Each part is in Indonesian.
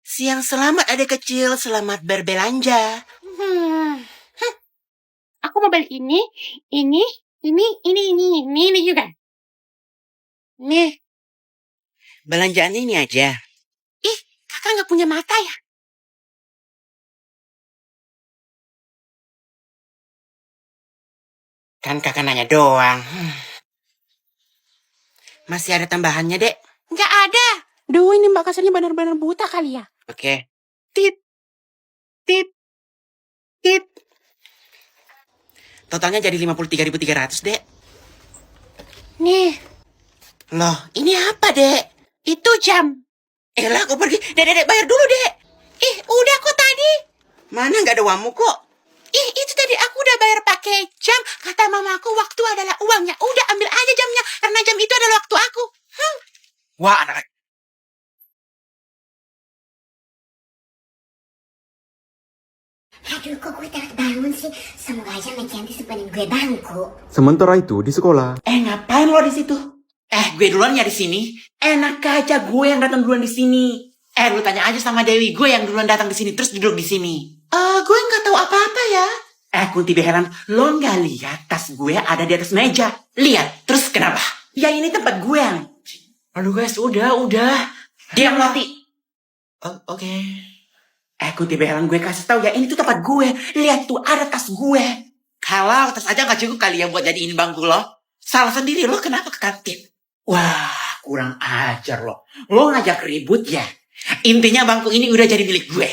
Siang selamat adik kecil, selamat berbelanja. Hmm. Aku mau beli ini juga. Nih, Belanjaan ini aja. kakak nggak punya mata ya? Kan kakak nanya doang. Masih ada tambahannya, Dek? Nggak ada. Duh, ini mbak kasarnya benar-benar buta kali ya. Oke. Tit, tit, tit. Totalnya jadi 53.300, Dek. Nih, Loh, ini apa, Dek? itu jam. Elah, aku pergi. Dek, bayar dulu, Dek. Udah kok tadi. Mana nggak ada uangmu kok? Itu tadi aku udah bayar pakai jam. Kata mamaku waktu adalah uangnya. Udah ambil aja jamnya. Karena jam itu adalah waktu aku. Wah, anak. Aduh, kok gue telat bangun sih? Semoga aja Mbak Cantik simpanin gue bangku. Sementara itu di sekolah, Ngapain lo di situ? Gue duluan ya di sini. Enak aja gue yang datang duluan di sini. Lu tanya aja sama Dewi, gue yang duluan datang di sini terus duduk di sini. Gue nggak tahu apa-apa ya. Kunti beheran, lo nggak lihat tas gue ada di atas meja? Lihat, terus kenapa? Ya ini tempat gue. Aduh guys, udah. Diam mati. Oke. Kunti beheran, gue kasih tahu ya, ini tuh tempat gue. Lihat tuh, ada tas gue. Kalau tas aja nggak cukup kali ya buat jadiin bangku lo. Salah sendiri, lo kenapa ke kantin? Wah, kurang ajar lo. Lo ngajak ribut ya. Intinya bangku ini udah jadi milik gue.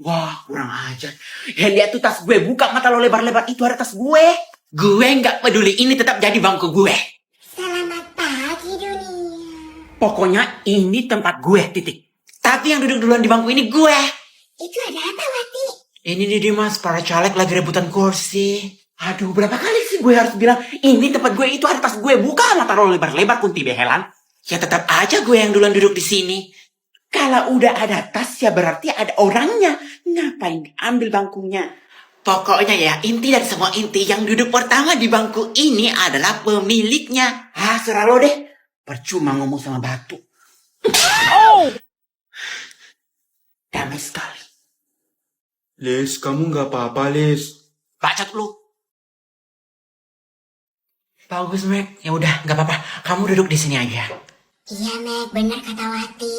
Wah, kurang ajar. Ya lihat tuh tas gue, buka mata lo lebar-lebar, itu ada tas gue. Gue nggak peduli, ini tetap jadi bangku gue. Selamat pagi dunia. Pokoknya ini tempat gue, titik. Tapi yang duduk duluan di bangku ini gue. Itu ada apa, Wati? Ini nih Dimas, para caleg lagi rebutan kursi. Aduh, berapa kali sih gue harus bilang, ini tempat gue, itu ada tas gue. Buka mata lo lebar-lebar, kunti behelan. Ya tetap aja gue yang duluan duduk di sini. Kalau udah ada tas ya berarti ada orangnya. Ngapain diambil bangkunya? Pokoknya ya, inti dari semua inti, yang duduk pertama di bangku ini adalah pemiliknya. Serah lo deh. Percuma ngomong sama batu. Damai sekali. Les, kamu nggak apa-apa, Les. Bacot lu. Bagus, Mek. Ya udah, nggak apa-apa. Kamu duduk di sini aja. Iya, Mek, benar kata Wati.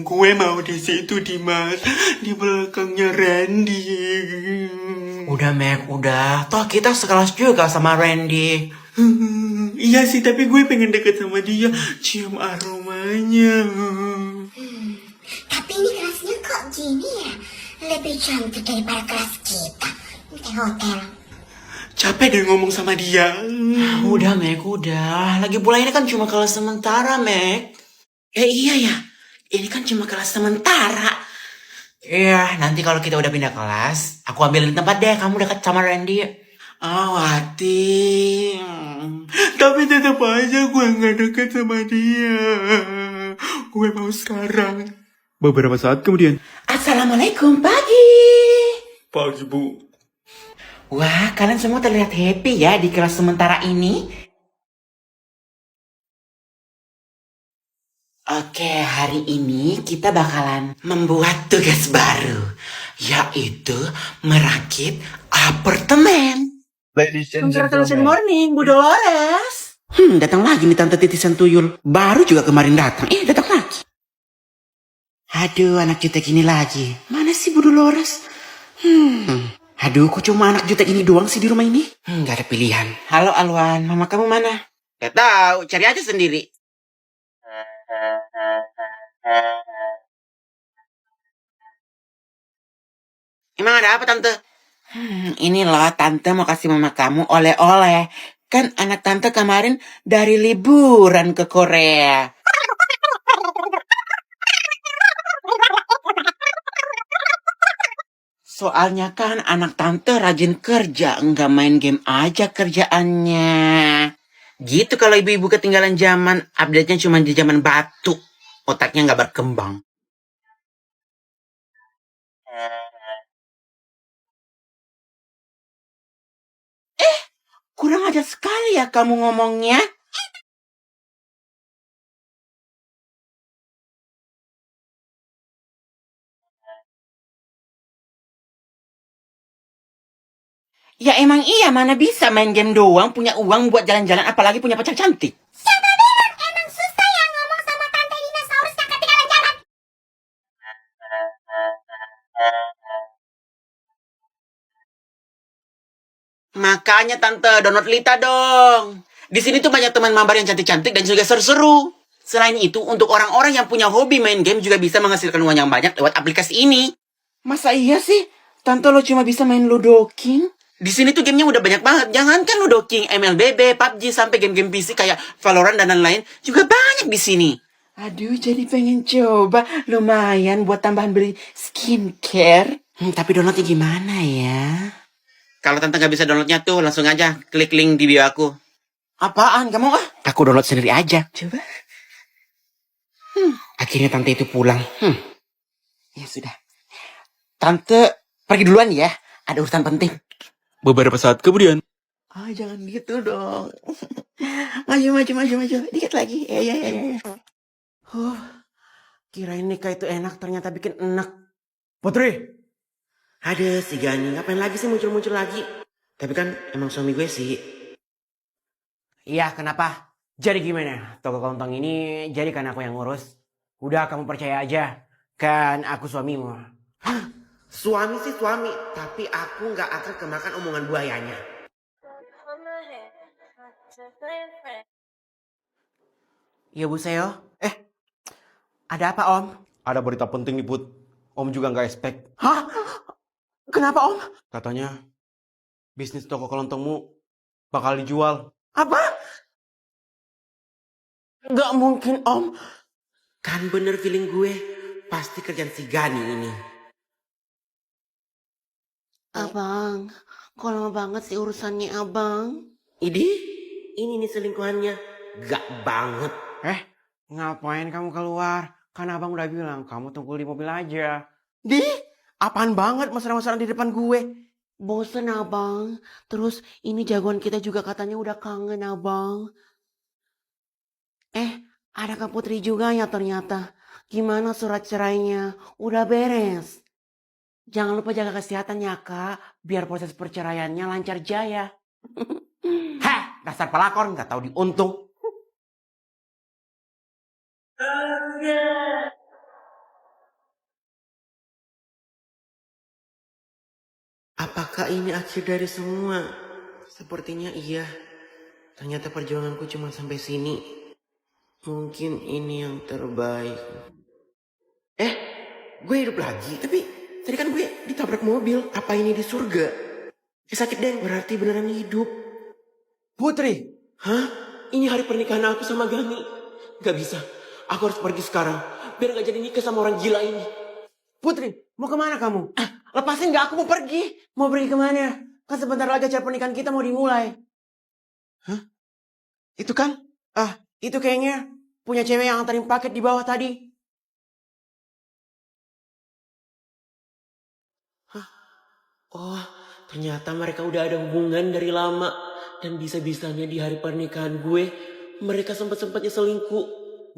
Gue mau di situ, Dimas. Di belakangnya Randy. Udah, Mek, udah. Toh kita sekelas juga sama Randy. Iya sih, tapi gue pengen deket sama dia. Cium aromanya. Tapi ini kelasnya kok gini ya? Lebih cantik daripada kelas kita. Kayak hotel. Capek deh ngomong sama dia. Udah, Mek, udah. Lagi pula ini kan cuma kelas sementara, Mek. Iya ya. Ini kan cuma kelas sementara. Iya, nanti kalau kita udah pindah kelas, aku ambilin tempat deh. Kamu dekat sama Randy. Wati. Tapi tetap aja gue nggak deket sama dia. Gue mau sekarang. Beberapa saat kemudian. Assalamualaikum, pagi. Pagi, Bu. Wah, kalian semua terlihat happy ya di kelas sementara ini. Oke, hari ini kita bakalan membuat tugas baru, yaitu merakit apartemen. Congratulations morning, Bu Dolores. Datang lagi nih Tante Titisan Tuyul. Baru juga kemarin datang. Datang lagi. Aduh, anak jutek ini lagi. Mana sih Bu Dolores? Aduh, kok cuma anak jutek ini doang sih di rumah ini? Gak ada pilihan. Halo Alwan, mama kamu mana? Gak tahu, cari aja sendiri. Emang ada apa tante? Ini loh tante mau kasih mama kamu oleh-oleh. Kan anak tante kemarin dari liburan ke Korea. Soalnya kan anak tante rajin kerja, nggak main game aja kerjaannya. Gitu kalau ibu-ibu ketinggalan zaman, update-nya cuma di zaman batu. Otaknya nggak berkembang. Kurang ajar sekali ya kamu ngomongnya. Ya emang iya, mana bisa main game doang, punya uang buat jalan-jalan, apalagi punya pacar cantik. Siapa bilang emang susah ya ngomong sama tante dinosaurus yang ketinggalan zaman? Makanya tante, download Lita dong. Di sini tuh banyak teman mabar yang cantik-cantik dan juga seru-seru. Selain itu, untuk orang-orang yang punya hobi main game juga bisa menghasilkan uang yang banyak lewat aplikasi ini. Masa iya sih? Tante lo cuma bisa main Ludo King? Di sini tuh gamenya udah banyak banget. Jangankan Ludo King, MLBB, PUBG, sampai game-game PC kayak Valorant dan lain-lain juga banyak di sini. Aduh, jadi pengen coba. Lumayan buat tambahan beli skincare. Tapi downloadnya gimana ya? Kalau tante nggak bisa downloadnya tuh, langsung aja klik link di bio aku. Apaan? Kamu ah? Aku download sendiri aja. Coba. Akhirnya tante itu pulang. Ya sudah. Tante pergi duluan ya. Ada urusan penting. Beberapa saat kemudian. Ah, jangan gitu dong. Maju. Dikit lagi. Ya. Kirain nikah itu enak, ternyata bikin enak. Putri. Ada si Gani, ngapain lagi sih muncul-muncul lagi? Tapi kan emang suami gue sih. Iya, kenapa? Jadi gimana? Toko kelontong ini jadi kan aku yang ngurus. Udah, kamu percaya aja. Kan aku suamimu. Suami sih suami, tapi aku nggak akan kemakan omongan buayanya. Iya Bu Seo. Ada apa Om? Ada berita penting nih Put. Om juga nggak expect. Hah? Kenapa Om? Katanya bisnis toko kelontongmu bakal dijual. Apa? Gak mungkin Om. Kan bener feeling gue. Pasti kerjaan si Gani ini. Abang, kok lama banget sih urusannya abang? Ini nih selingkuhannya. Gak banget. Ngapain kamu keluar? Kan abang udah bilang kamu tunggu di mobil aja. Apaan banget mesra-mesraan di depan gue? Bosen abang. Terus ini jagoan kita juga katanya udah kangen abang. Ada Kak Putri juga ya ternyata. Gimana surat cerainya? Udah beres. Jangan lupa jaga kesehatan ya Kak. Biar proses perceraiannya lancar jaya. Hah, dasar pelakor gak tahu diuntung. Apakah ini akhir dari semua? Sepertinya iya. Ternyata perjuanganku cuma sampai sini. Mungkin ini yang terbaik. Gue hidup lagi. Tapi tadi kan gue ditabrak mobil. Apa ini di surga? Sakit deh, berarti beneran hidup. Putri! Hah? Ini hari pernikahan aku sama Gani. Gak bisa. Aku harus pergi sekarang. Biar gak jadi nikah sama orang gila ini. Putri! Mau kemana kamu? Lepasin gak, aku mau pergi. Mau pergi kemana? Kan sebentar lagi acara pernikahan kita mau dimulai. Itu kan? Itu kayaknya punya cewek yang antarin paket di bawah tadi. Oh, ternyata mereka udah ada hubungan dari lama. Dan bisa-bisanya di hari pernikahan gue, mereka sempat-sempatnya selingkuh.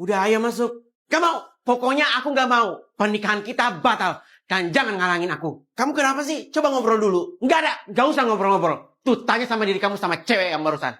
Udah ayo masuk. Gak mau. Pokoknya aku gak mau. Pernikahan kita batal. Dan jangan ngalangin aku. Kamu kenapa sih? Coba ngobrol dulu. Gak ada. Gak usah ngobrol-ngobrol. Tuh tanya sama diri kamu sama cewek yang barusan.